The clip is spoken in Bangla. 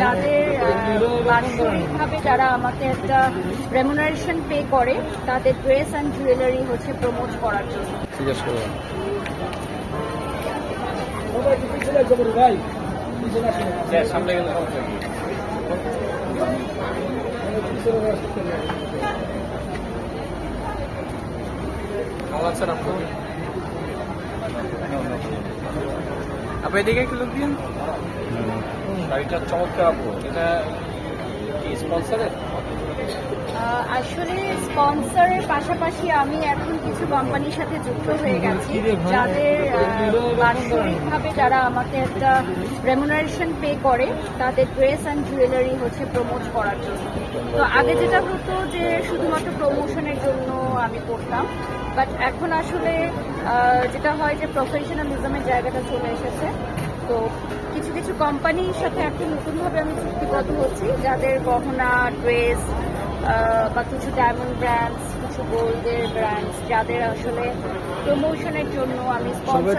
যাদের বাৎসরিকভাবে যারা আমাকে একটা রেমুনারেশন পে করে তাদের ড্রেস অ্যান্ড জুয়েলারি হচ্ছে প্রমোট করার জন্য। আপনি এদিকে একটু লোক দিন। শাড়িটা চমৎকার আপু, এটা কি স্পন্সরের? আসলে স্পন্সরের পাশাপাশি আমি এখন কিছু কোম্পানির সাথে যুক্ত হয়ে গেছি যাদের বাৎসরিকভাবে যারা আমাকে একটা রেমুনারেশন পে করে তাদের ড্রেস অ্যান্ড জুয়েলারি হচ্ছে প্রমোট করার জন্য। তো আগে যেটা হতো যে শুধুমাত্র প্রমোশনের জন্য আমি করতাম, বাট এখন আসলে যেটা হয় যে প্রফেশনালিজমের জায়গাটা চলে এসেছে। তো কিছু কিছু কোম্পানির সাথে এখন নতুনভাবে আমি চুক্তিবদ্ধ হচ্ছি যাদের গহনা, ড্রেস বা কিছু ডায়মন্ড ব্র্যান্ডস, কিছু গোল্ডের ব্র্যান্ডস যাদের আসলে প্রমোশনের জন্য আমি স্পন্সর